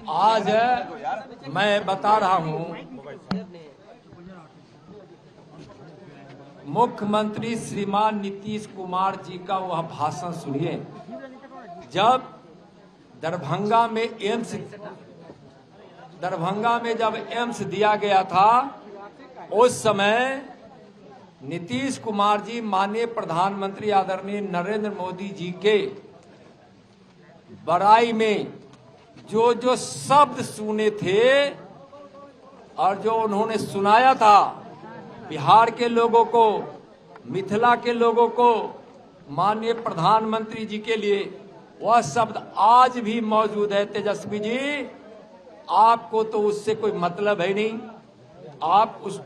आज मैं बता रहा हूं, मुख्यमंत्री श्रीमान नीतीश कुमार जी का वह भाषण सुनिए। जब दरभंगा में जब एम्स दिया गया था, उस समय नीतीश कुमार जी माननीय प्रधानमंत्री आदरणीय नरेंद्र मोदी जी के बड़ाई में जो शब्द सुने थे और जो उन्होंने सुनाया था बिहार के लोगों को, मिथिला के लोगों को, माननीय प्रधानमंत्री जी के लिए, वह शब्द आज भी मौजूद है। तेजस्वी जी, आपको तो उससे कोई मतलब है नहीं। आप उस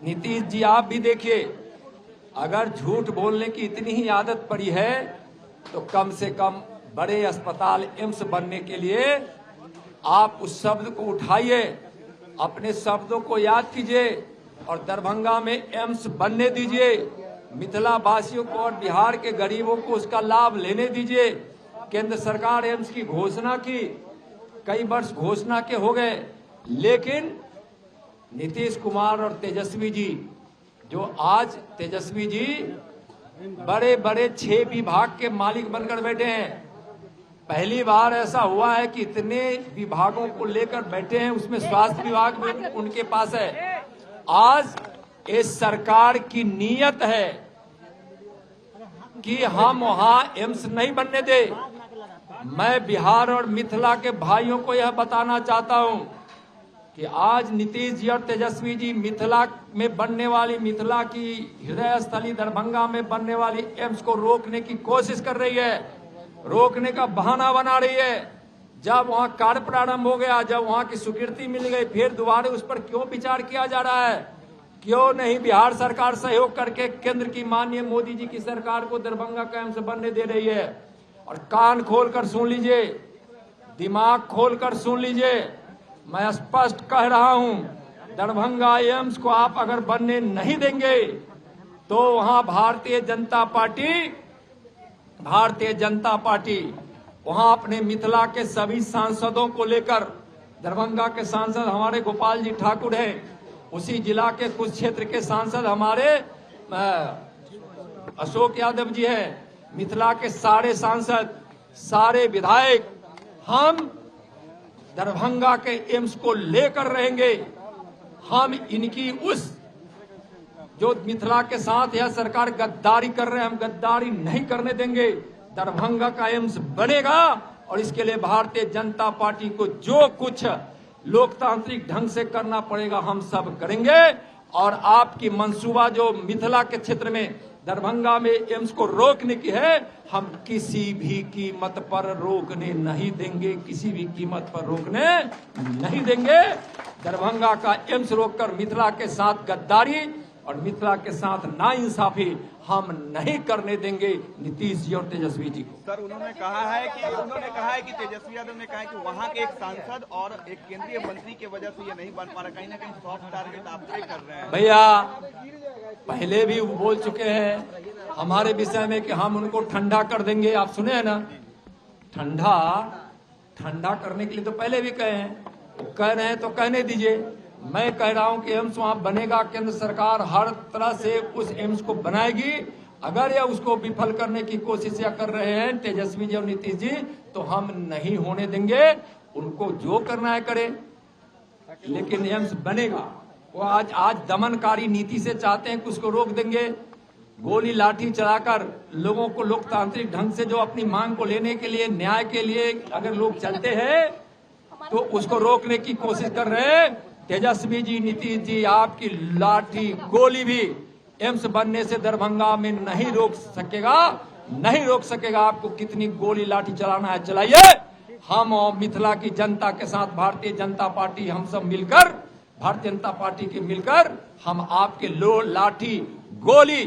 नीतीश जी, आप भी देखिए, अगर झूठ बोलने की इतनी ही आदत पड़ी है तो कम से कम बड़े अस्पताल एम्स बनने के लिए आप उस शब्द को उठाइए, अपने शब्दों को याद कीजिए और दरभंगा में एम्स बनने दीजिए। मिथिला वासियों को और बिहार के गरीबों को उसका लाभ लेने दीजिए। केंद्र सरकार एम्स की घोषणा की, कई वर्ष घोषणा के हो गए, लेकिन नीतीश कुमार और तेजस्वी जी, जो आज तेजस्वी जी बड़े बड़े 6 विभाग के मालिक बनकर बैठे हैं। पहली बार ऐसा हुआ है कि इतने विभागों को लेकर बैठे हैं, उसमें स्वास्थ्य विभाग भी उनके पास है। आज इस सरकार की नीयत है कि हम वहां एम्स नहीं बनने दे। मैं बिहार और मिथिला के भाइयों को यह बताना चाहता हूं कि आज नीतीश जी और तेजस्वी जी मिथिला में बनने वाली, मिथिला की हृदय स्थली दरभंगा में बनने वाली एम्स को रोकने की कोशिश कर रही है, रोकने का बहाना बना रही है। जब वहां कार्य प्रारंभ हो गया, जब वहां की स्वीकृति मिल गई, फिर दोबारा उस पर क्यों विचार किया जा रहा है? क्यों नहीं बिहार सरकार सहयोग करके केंद्र की माननीय मोदी जी की सरकार को दरभंगा का एम्स बनने दे रही है? और कान खोलकर सुन लीजिए, दिमाग खोलकर सुन लीजिए, मैं स्पष्ट कह रहा हूं, दरभंगा एम्स को आप अगर बनने नहीं देंगे तो वहां भारतीय जनता पार्टी वहां अपने मिथिला के सभी सांसदों को लेकर, दरभंगा के सांसद हमारे गोपाल जी ठाकुर हैं, उसी जिला के कुछ क्षेत्र के सांसद हमारे अशोक यादव जी हैं, मिथिला के सारे सांसद, सारे विधायक, हम दरभंगा के एम्स को लेकर रहेंगे। हम इनकी उस जो मिथिला के साथ यह सरकार गद्दारी कर रहे हैं, हम गद्दारी नहीं करने देंगे। दरभंगा का एम्स बनेगा और इसके लिए भारतीय जनता पार्टी को जो कुछ लोकतांत्रिक ढंग से करना पड़ेगा हम सब करेंगे। और आपकी मंसूबा जो मिथिला के क्षेत्र में दरभंगा में एम्स को रोकने की है, हम किसी भी कीमत पर रोकने नहीं देंगे, किसी भी कीमत पर रोकने नहीं देंगे। दरभंगा का एम्स रोककर मिथिला के साथ गद्दारी और मिथिला के साथ नाइंसाफी हम नहीं करने देंगे नीतीश जी और तेजस्वी जी को। सर, उन्होंने कहा है कि तेजस्वी यादव ने कहा है कि वहां के एक सांसद और एक केंद्रीय मंत्री की वजह से ये नहीं बन पा रहा, कहीं ना कहीं सॉफ्ट टारगेट आप तय कर रहे हैं। भैया, पहले भी बोल चुके हैं हमारे विषय में कि हम उनको ठंडा कर देंगे। आप सुने हैं ना, ठंडा करने के लिए तो पहले भी कहे हैं, वो कह रहे हैं तो कहने दीजिए। मैं कह रहा हूं कि एम्स वहां बनेगा, केंद्र सरकार हर तरह से उस एम्स को बनाएगी। अगर यह उसको विफल करने की कोशिश कर रहे हैं तेजस्वी जी और नीतीश जी, तो हम नहीं होने देंगे। उनको जो करना है करें, लेकिन एम्स बनेगा। वो आज दमनकारी नीति से चाहते हैं कि उसको रोक देंगे। गोली लाठी चलाकर लोगों को लोकतांत्रिक ढंग से जो अपनी मांग को लेने के लिए, न्याय के लिए अगर लोग चलते हैं तो उसको रोकने की कोशिश कर रहे हैं। तेजस्वी जी, नीतीश जी, आपकी लाठी गोली भी एम्स बनने से दरभंगा में नहीं रोक सकेगा। आपको कितनी गोली लाठी चलाना है चलाइए। हम और मिथिला की जनता के साथ भारतीय जनता पार्टी, हम सब मिलकर, भारतीय जनता पार्टी के मिलकर हम आपके लाठी गोली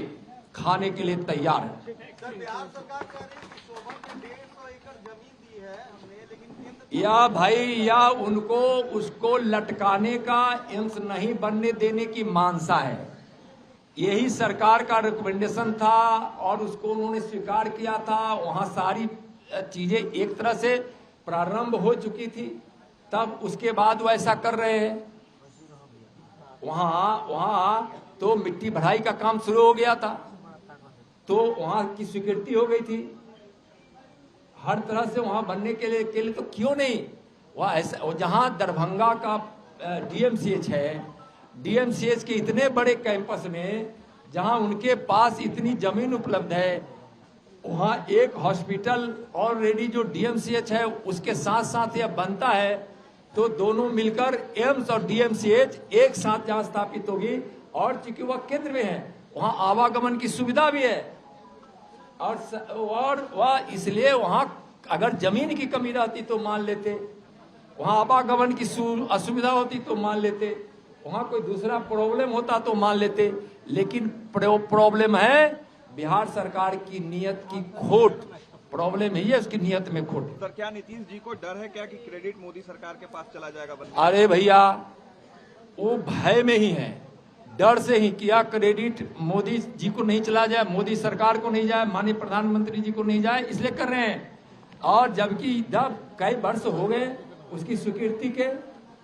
खाने के लिए तैयार हैं। या भाई, या उनको उसको लटकाने का, एम्स नहीं बनने देने की मानसा है। यही सरकार का रिकमेंडेशन था और उसको उन्होंने स्वीकार किया था। वहां सारी चीजें एक तरह से प्रारंभ हो चुकी थी। तब उसके बाद वो ऐसा कर रहे हैं। वहां तो मिट्टी भराई का काम शुरू हो गया था, तो वहां की स्वीकृति हो गई थी हर तरह से वहां बनने के लिए तो क्यों नहीं वह ऐसा। जहां दरभंगा का डीएमसीएच है, डीएमसीएच के इतने बड़े कैंपस में जहां उनके पास इतनी जमीन उपलब्ध है, वहां एक हॉस्पिटल ऑलरेडी जो डीएमसीएच है उसके साथ साथ यह बनता है, तो दोनों मिलकर एम्स और डीएमसीएच एक साथ जहां स्थापित होगी, और चूंकि वह केंद्र में है वहां आवागमन की सुविधा भी है, और वह इसलिए वहां अगर जमीन की कमी रहती तो मान लेते, वहां आवागमन की असुविधा होती तो मान लेते, वहां कोई दूसरा प्रॉब्लम होता तो मान लेते, लेकिन प्रॉब्लम है बिहार सरकार की नीयत की खोट। प्रॉब्लम ही है उसकी नीयत में खोट। सर, क्या नीतीश जी को डर है क्या कि क्रेडिट मोदी सरकार के पास चला जाएगा? अरे भैया, वो भय में ही है, डर से ही किया। क्रेडिट मोदी जी को नहीं चला जाए, मोदी सरकार को नहीं जाए, माननीय प्रधानमंत्री जी को नहीं जाए, इसलिए कर रहे हैं। और जबकि जब कई वर्ष हो गए उसकी स्वीकृति के,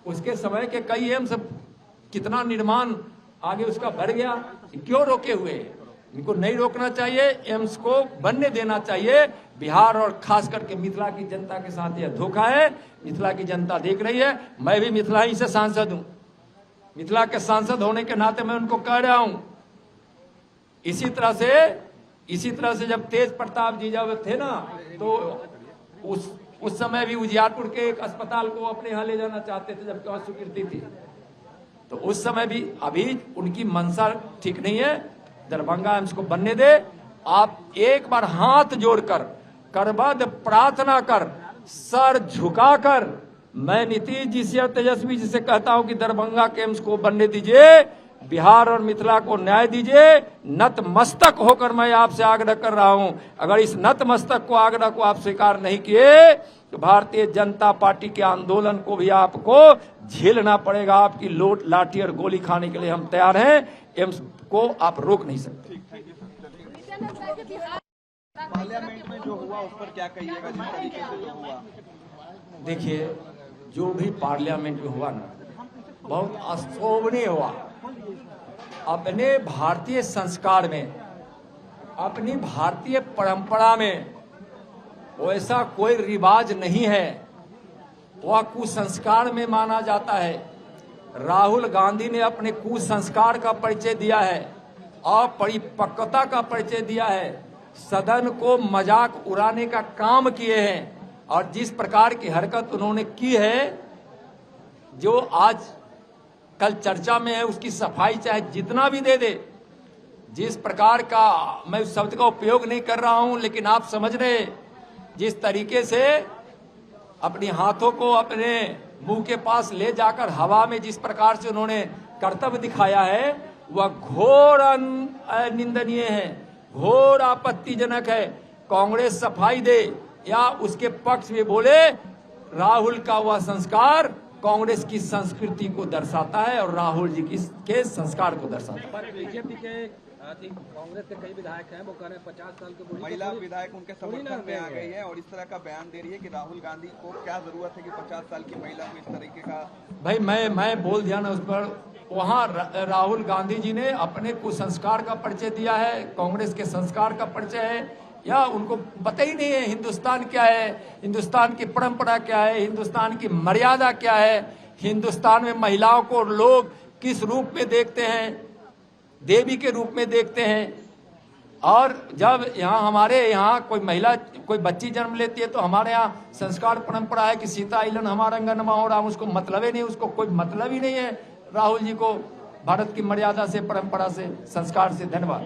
उसके समय के कई एम्स, कितना निर्माण आगे उसका बढ़ गया, क्यों रोके हुए? इनको नहीं रोकना चाहिए, एम्स को बनने देना चाहिए। बिहार और खास करके मिथिला की जनता के साथ यह धोखा है। मिथिला की जनता देख रही है, मैं भी मिथिला ही से सांसद हूं, मिथिला के सांसद होने के नाते मैं उनको कह रहा हूं। इसी तरह से जब तेज प्रताप जी जब थे ना, तो उस समय भी उजियारपुर के एक अस्पताल को अपने यहाँ ले जाना चाहते थे, जबकि वहां स्वीकृति थी। तो उस समय भी, अभी उनकी मंशा ठीक नहीं है, दरभंगा एम्स को बनने दे। आप एक बार हाथ जोड़कर करबद्ध प्रार्थना कर, सर झुकाकर मैं नीतीश जी से और तेजस्वी जी से कहता हूं कि दरभंगा के एम्स को बनने दीजिए, बिहार और मिथिला को न्याय दीजिए। नतमस्तक होकर मैं आपसे आग्रह कर रहा हूं। अगर इस नतमस्तक को आग्रह को आप स्वीकार नहीं किए तो भारतीय जनता पार्टी के आंदोलन को भी आपको झेलना पड़ेगा। आपकी लाठी और गोली खाने के लिए हम तैयार हैं। एम्स को आप रोक नहीं सकते। पार्लियामेंट में जो हुआ उस पर क्या कहिएगा, जिस तरीके से जो हुआ? देखिए, जो भी पार्लियामेंट में हुआ ना, बहुत अशोभनीय हुआ। अपने भारतीय संस्कार में, अपनी भारतीय परंपरा में वैसा कोई रिवाज नहीं है, वह कुसंस्कार में माना जाता है। राहुल गांधी ने अपने कुसंस्कार का परिचय दिया है और परिपक्वता का परिचय दिया है। सदन को मजाक उड़ाने का काम किए हैं, और जिस प्रकार की हरकत उन्होंने की है, जो आज कल चर्चा में है, उसकी सफाई चाहे जितना भी दे दे, जिस प्रकार का, मैं उस शब्द का उपयोग नहीं कर रहा हूं, लेकिन आप समझ रहे, जिस तरीके से अपने हाथों को अपने मुंह के पास ले जाकर हवा में जिस प्रकार से उन्होंने कर्तव्य दिखाया है, वह घोर निंदनीय है, घोर आपत्तिजनक है। कांग्रेस सफाई दे या उसके पक्ष में बोले, राहुल का वह संस्कार कांग्रेस की संस्कृति को दर्शाता है और राहुल जी के संस्कार को दर्शाता है। पर बीजेपी के कांग्रेस के कई विधायक हैं, वो कह रहे हैं 50 साल के बूढ़ी महिला विधायक उनके समर्थन में आ गई है और इस तरह का बयान दे रही है कि राहुल गांधी को क्या जरूरत है कि 50 साल की महिला को इस तरीके का। भाई मैं बोल दिया ना उस पर। वहाँ राहुल गांधी जी ने अपने कुसंस्कार का परिचय दिया है, कांग्रेस के संस्कार का परिचय है, या उनको पता ही नहीं है हिंदुस्तान क्या है, हिंदुस्तान की परंपरा क्या है, हिंदुस्तान की मर्यादा क्या है, हिंदुस्तान में महिलाओं को लोग किस रूप में देखते हैं, देवी के रूप में देखते हैं। और जब यहाँ हमारे यहाँ कोई महिला, कोई बच्ची जन्म लेती है तो हमारे यहाँ संस्कार परंपरा है कि सीता इलन हमारा अंगनमा हो रहा, उसको मतलब ही नहीं, उसको कोई मतलब ही नहीं है राहुल जी को भारत की मर्यादा से, परंपरा से, संस्कार से। धन्यवाद।